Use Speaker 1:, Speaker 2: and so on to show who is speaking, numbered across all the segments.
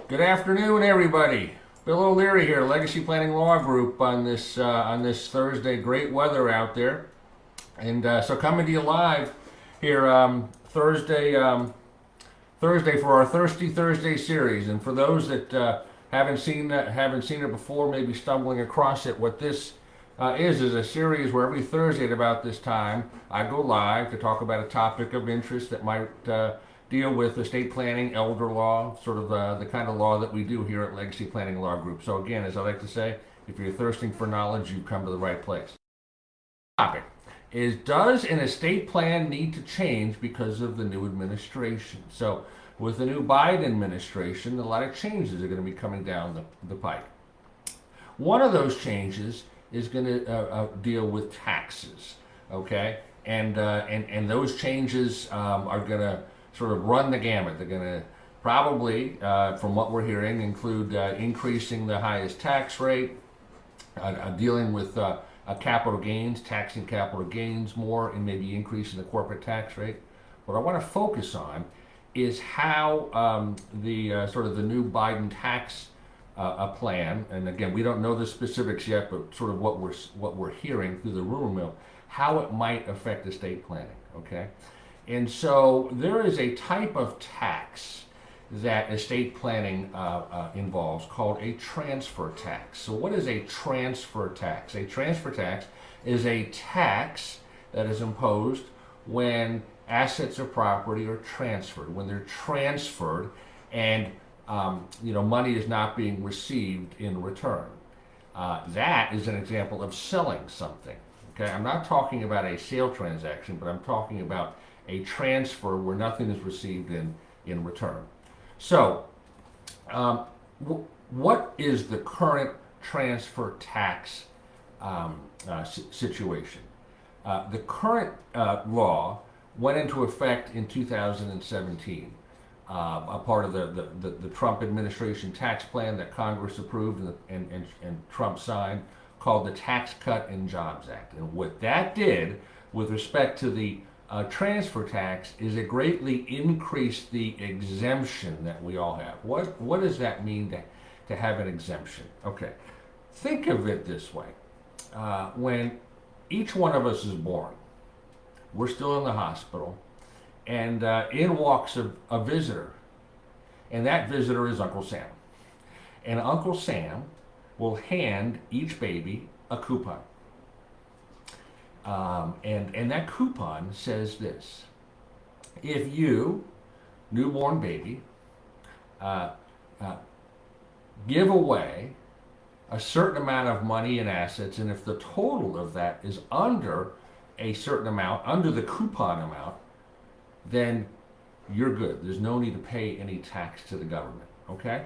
Speaker 1: Good afternoon, everybody. Bill O'Leary here, Legacy Planning Law Group, on this Thursday. Great weather out there, and so coming to you live here Thursday for our Thirsty Thursday series. And for those that haven't seen it before, maybe stumbling across it, what this is a series where every Thursday at about this time I go live to talk about a topic of interest that might deal with estate planning, elder law, sort of the kind of law that we do here at Legacy Planning Law Group. So again, as I like to say, if you're thirsting for knowledge, you've come to the right place. Topic is, does an estate plan need to change because of the new administration? So with the new Biden administration, a lot of changes are going to be coming down the pike. One of those changes is going to deal with taxes, okay? And those changes are going to sort of run the gamut. They're going to probably, from what we're hearing, include increasing the highest tax rate, dealing with capital gains, taxing capital gains more, and maybe increasing the corporate tax rate. What I want to focus on is how the sort of the new Biden tax plan, and again, we don't know the specifics yet, but sort of what we're hearing through the rumor mill, how it might affect estate planning. Okay, and so there is a type of tax that estate planning involves called a transfer tax. So what is a transfer tax? A transfer tax is a tax that is imposed when assets or property are transferred, when they're transferred and money is not being received in return. That is an example of selling something. Okay, I'm not talking about a sale transaction, but I'm talking about a transfer where nothing is received in return. So, what is the current transfer tax situation? The current law went into effect in 2017, a part of the Trump administration tax plan that Congress approved and Trump signed, called the Tax Cut and Jobs Act. And what that did with respect to the transfer tax is it greatly increased the exemption that we all have. What does that mean to have an exemption? Okay, think of it this way. When each one of us is born, we're still in the hospital, and in walks a visitor, and that visitor is Uncle Sam. And Uncle Sam will hand each baby a coupon. And that coupon says this: if you, newborn baby, give away a certain amount of money and assets, and if the total of that is under a certain amount, under the coupon amount, then you're good. There's no need to pay any tax to the government, okay?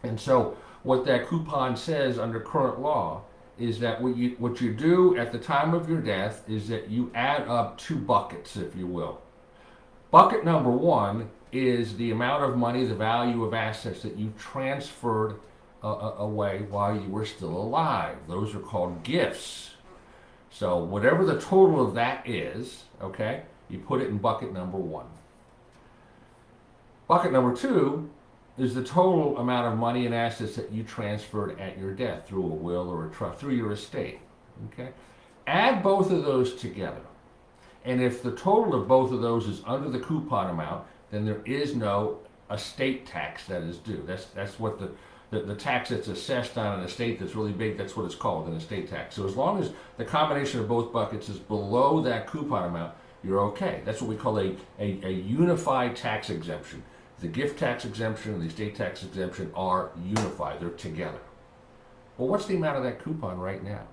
Speaker 1: And so what that coupon says under current law is that what you do at the time of your death is that you add up two buckets, if you will. Bucket number one is the amount of money, the value of assets that you transferred away while you were still alive. Those are called gifts. So whatever the total of that is, okay, you put it in bucket number one. Bucket number two is the total amount of money and assets that you transferred at your death through a will or a trust, through your estate. Okay? Add both of those together. And if the total of both of those is under the coupon amount, then there is no estate tax that is due. That's what the tax that's assessed on an estate that's really big, that's what it's called, an estate tax. So as long as the combination of both buckets is below that coupon amount, you're okay. That's what we call a unified tax exemption. The gift tax exemption and the estate tax exemption are unified. They're together. Well, what's the amount of that coupon right now?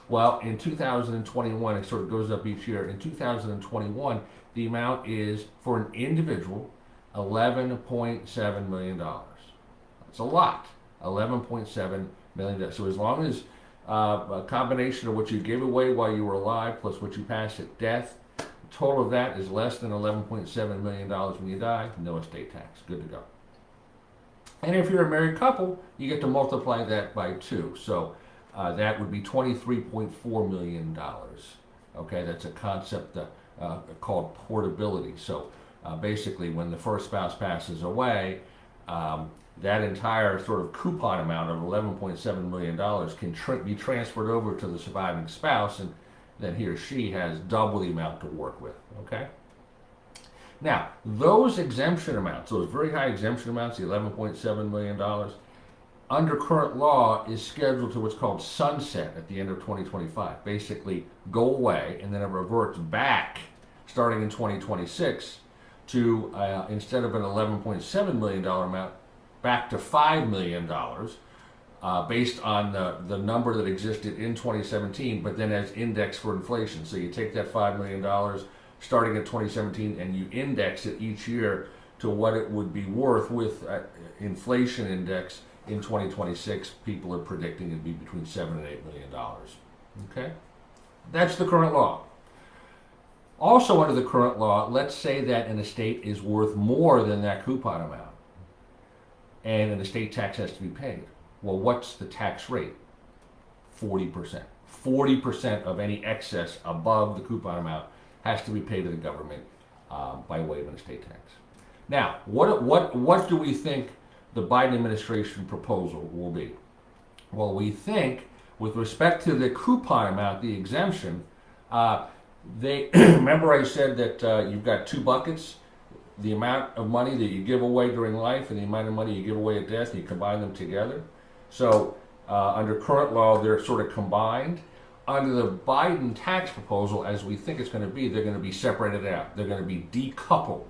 Speaker 1: Well, in 2021, it sort of goes up each year. In 2021, the amount is, for an individual, $11.7 million. That's a lot, $11.7 million. So as long as a combination of what you gave away while you were alive plus what you passed at death, total of that is less than $11.7 million when you die, no estate tax. Good to go. And if you're a married couple, you get to multiply that by 2. So that would be $23.4 million. Okay, that's a concept called portability. So basically, when the first spouse passes away, that entire sort of coupon amount of $11.7 million can be transferred over to the surviving spouse, and then he or she has double the amount to work with. Okay? Now, those exemption amounts, those very high exemption amounts, the $11.7 million, under current law is scheduled to what's called sunset at the end of 2025. Basically, go away, and then it reverts back starting in 2026 to, instead of an $11.7 million amount, back to $5 million based on the number that existed in 2017, but then as indexed for inflation. So you take that $5 million starting in 2017 and you index it each year to what it would be worth with inflation index in 2026. People are predicting it'd be between $7 and $8 million. Okay? That's the current law. Also, under the current law, let's say that an estate is worth more than that coupon amount, and an estate tax has to be paid. Well, what's the tax rate? 40%. 40% of any excess above the coupon amount has to be paid to the government by way of an estate tax. Now, what do we think the Biden administration proposal will be? Well, we think, with respect to the coupon amount, the exemption, they remember I said that you've got two buckets: the amount of money that you give away during life and the amount of money you give away at death. You combine them together. So under current law, they're sort of combined. Under the Biden tax proposal, as we think it's going to be, they're going to be separated out. They're going to be decoupled.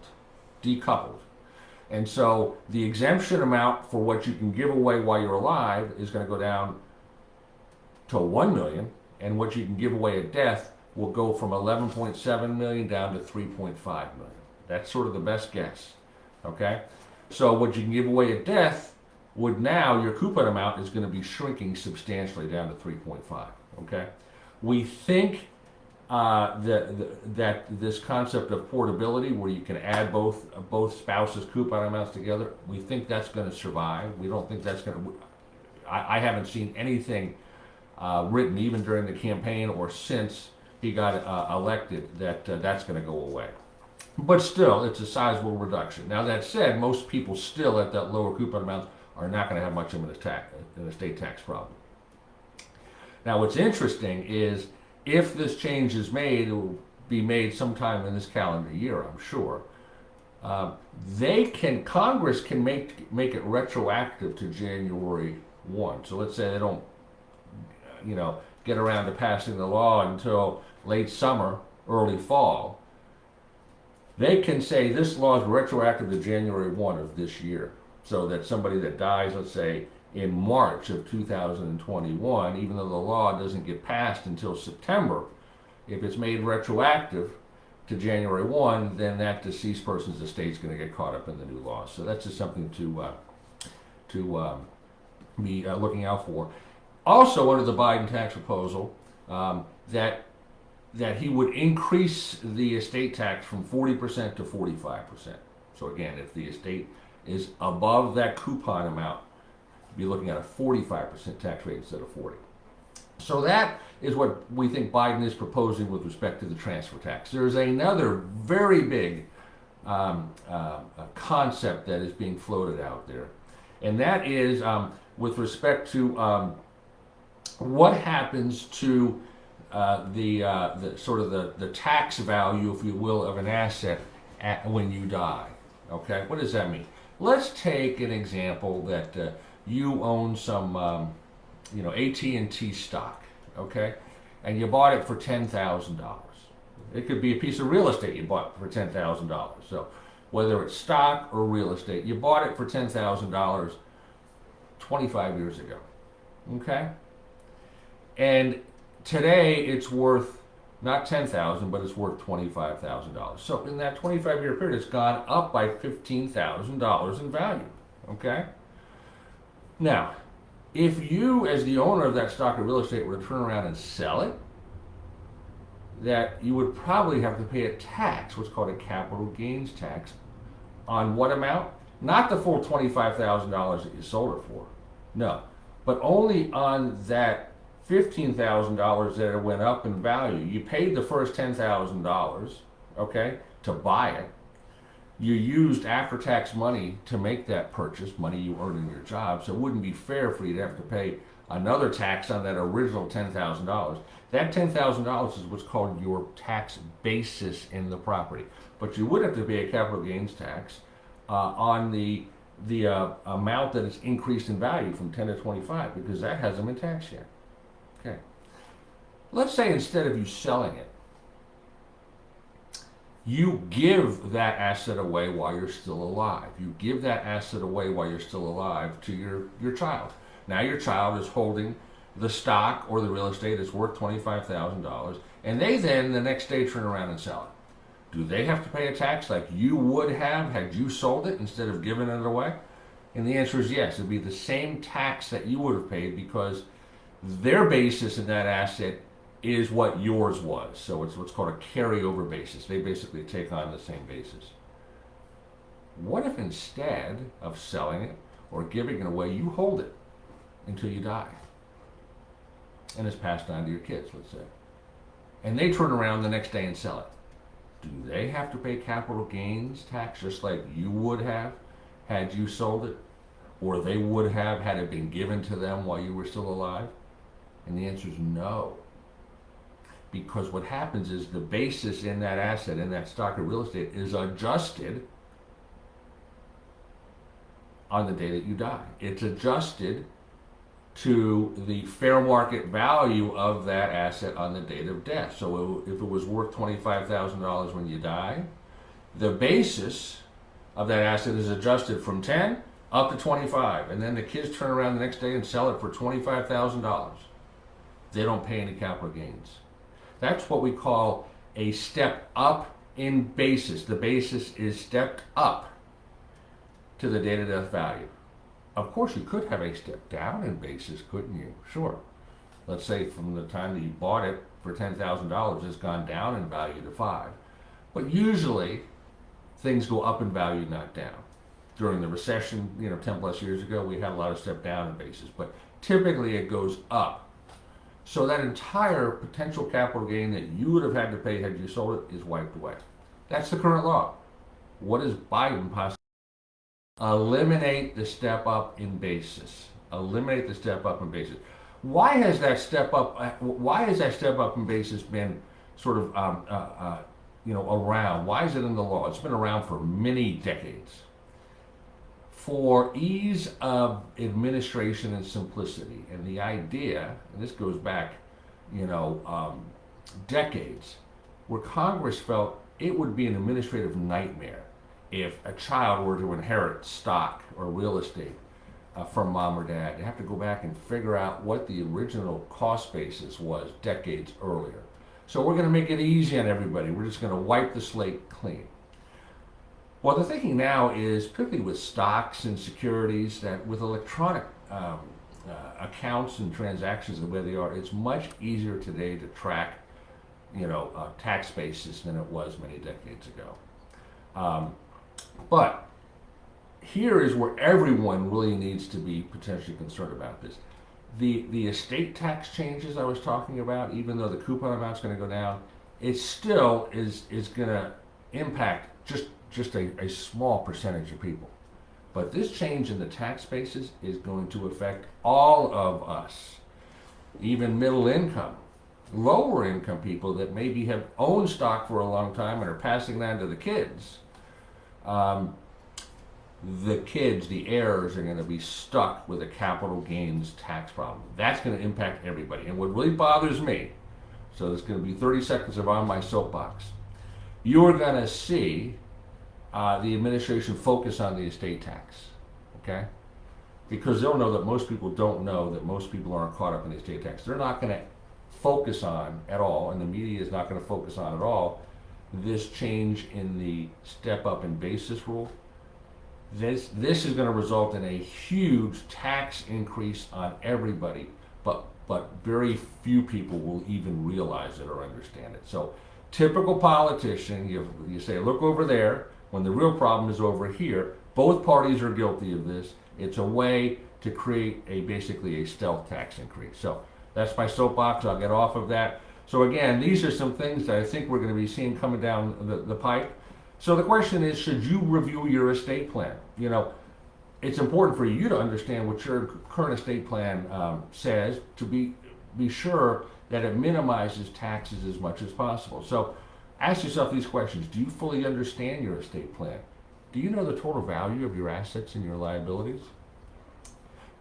Speaker 1: And so the exemption amount for what you can give away while you're alive is going to go down to $1 million, and what you can give away at death will go from $11.7 million down to $3.5 million. That's sort of the best guess. Okay? So what you can give away at death would now, your coupon amount is going to be shrinking substantially down to 3.5. Okay? We think that this concept of portability, where you can add both spouses' coupon amounts together, we think that's going to survive. We don't think that's going to. I haven't seen anything written, even during the campaign or since he got elected, that that's going to go away. But still, it's a sizable reduction. Now, that said, most people still at that lower coupon amount are not going to have much of an estate tax problem. Now, what's interesting is, if this change is made, it will be made sometime in this calendar year, I'm sure. Congress can make it retroactive to January 1. So let's say they don't, get around to passing the law until late summer, early fall. They can say this law is retroactive to January 1 of this year, so that somebody that dies, let's say, in March of 2021, even though the law doesn't get passed until September, if it's made retroactive to January 1, then that deceased person's estate is going to get caught up in the new law. So that's just something to be looking out for. Also, under the Biden tax proposal, that he would increase the estate tax from 40% to 45%. So again, if the estate is above that coupon amount, be looking at a 45% tax rate instead of 40. So that is what we think Biden is proposing with respect to the transfer tax. There's another very big concept that is being floated out there, and that is with respect to what happens to the tax value, if you will, of an asset when you die. Okay, what does that mean? Let's take an example that you own some, AT&T stock, okay, and you bought it for $10,000. It could be a piece of real estate you bought for $10,000. So whether it's stock or real estate, you bought it for $10,000 25 years ago, okay, and today it's worth not $10,000, but it's worth $25,000. So in that 25-year period, it's gone up by $15,000 in value, okay? Now, if you, as the owner of that stock or real estate, were to turn around and sell it, that you would probably have to pay a tax, what's called a capital gains tax, on what amount? Not the full $25,000 that you sold it for, no, but only on that $15,000 that it went up in value. You paid the first $10,000, okay, to buy it. you used after-tax money to make that purchase, money you earned in your job, so it wouldn't be fair for you to have to pay another tax on that original $10,000. That $10,000 is what's called your tax basis in the property. But you would have to pay a capital gains tax on the amount that is increased in value from 10 to 25 because that hasn't been taxed yet. Okay. Let's say instead of you selling it, you give that asset away while you're still alive. You give that asset away while you're still alive to your child. Now your child is holding the stock or the real estate that's worth $25,000, and they then the next day turn around and sell it. Do they have to pay a tax like you would have had you sold it instead of giving it away? And the answer is yes. It'd be the same tax that you would have paid because their basis in that asset is what yours was. So it's what's called a carryover basis. They basically take on the same basis. What if instead of selling it or giving it away, you hold it until you die? And it's passed on to your kids, let's say. And they turn around the next day and sell it. Do they have to pay capital gains tax just like you would have had you sold it? Or they would have had it been given to them while you were still alive? And the answer is no. Because what happens is the basis in that asset, in that stock or real estate, is adjusted on the day that you die. It's adjusted to the fair market value of that asset on the date of death. So if it was worth $25,000 when you die, the basis of that asset is adjusted from 10 up to 25, and then the kids turn around the next day and sell it for $25,000. They don't pay any capital gains. That's what we call a step up in basis. The basis is stepped up to the date of death value. Of course, you could have a step down in basis, couldn't you? Sure. Let's say from the time that you bought it for $10,000, it's gone down in value to 5. But usually, things go up in value, not down. During the recession, 10 plus years ago, we had a lot of step down in basis, but typically it goes up. So that entire potential capital gain that you would have had to pay had you sold it is wiped away. That's the current law. What is Biden possibly? Eliminate the step up in basis. Eliminate the step up in basis. Why has that step up? Why has that step up in basis been sort of around? Why is it in the law? It's been around for many decades. For ease of administration and simplicity, and the idea, and this goes back, decades, where Congress felt it would be an administrative nightmare if a child were to inherit stock or real estate from mom or dad. They have to go back and figure out what the original cost basis was decades earlier. So we're going to make it easy on everybody. We're just going to wipe the slate clean. Well, the thinking now is, particularly with stocks and securities, that with electronic accounts and transactions the way they are, it's much easier today to track, tax basis than it was many decades ago. But here is where everyone really needs to be potentially concerned about this. The estate tax changes I was talking about, even though the coupon amount is going to go down, it still is going to impact just a small percentage of people. But this change in the tax basis is going to affect all of us, even middle income, lower income people that maybe have owned stock for a long time and are passing that to the kids. The heirs are going to be stuck with a capital gains tax problem. That's going to impact everybody. And what really bothers me, so it's going to be 30 seconds of On My Soapbox, you're going to see the administration focus on the estate tax, okay? Because they'll know that most people don't know that most people aren't caught up in the estate tax. They're not going to focus on at all, and the media is not going to focus on at all, this change in the step up in basis rule. This is going to result in a huge tax increase on everybody, but very few people will even realize it or understand it. So typical politician, you say, look over there, when the real problem is over here. Both parties are guilty of this. It's a way to create basically a stealth tax increase. So that's my soapbox. I'll get off of that. So again, these are some things that I think we're going to be seeing coming down the pipe. So the question is, should you review your estate plan? You know, it's important for you to understand what your current estate plan says to be sure that it minimizes taxes as much as possible. So ask yourself these questions. Do you fully understand your estate plan? Do you know the total value of your assets and your liabilities?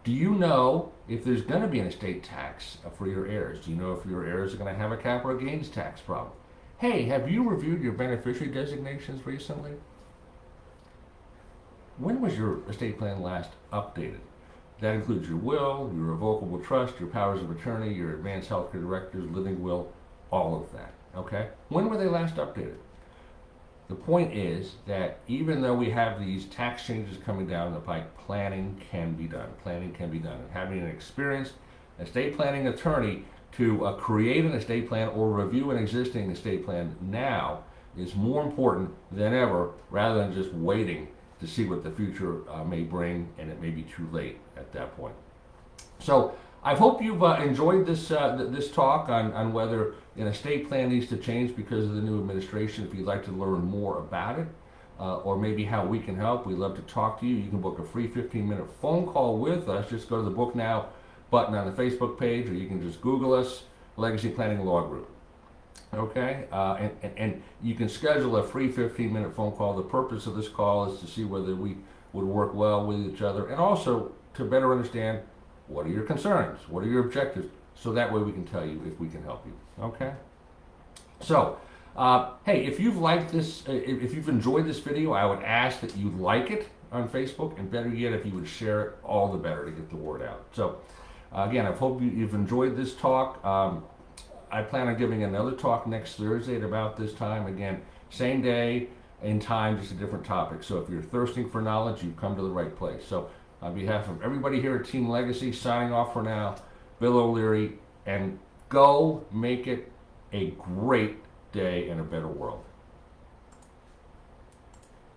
Speaker 1: Do you know if there's going to be an estate tax for your heirs? Do you know if your heirs are going to have a capital gains tax problem? Hey, have you reviewed your beneficiary designations recently? When was your estate plan last updated? That includes your will, your revocable trust, your powers of attorney, your advanced healthcare directives, living will, all of that. Okay? When were they last updated? The point is that even though we have these tax changes coming down the pike, planning can be done. Planning can be done. And having an experienced estate planning attorney to create an estate plan or review an existing estate plan now is more important than ever, rather than just waiting to see what the future may bring, and it may be too late at that point. So I hope you've enjoyed this this talk on whether an estate plan needs to change because of the new administration. If you'd like to learn more about it, or maybe how we can help, we'd love to talk to you. You can book a free 15-minute phone call with us. Just go to the Book Now button on the Facebook page, or you can just Google us, Legacy Planning Law Group. Okay, and you can schedule a free 15-minute phone call. The purpose of this call is to see whether we would work well with each other, and also to better understand what are your concerns, what are your objectives, so that way we can tell you if we can help you. Okay? So, hey, if you've liked this, if you've enjoyed this video, I would ask that you like it on Facebook, and better yet, if you would share it, all the better to get the word out. So, again, I hope you've enjoyed this talk. I plan on giving another talk next Thursday at about this time. Again, same day and time, just a different topic. So if you're thirsting for knowledge, you've come to the right place. So on behalf of everybody here at Team Legacy, signing off for now, Bill O'Leary, and go make it a great day and a better world.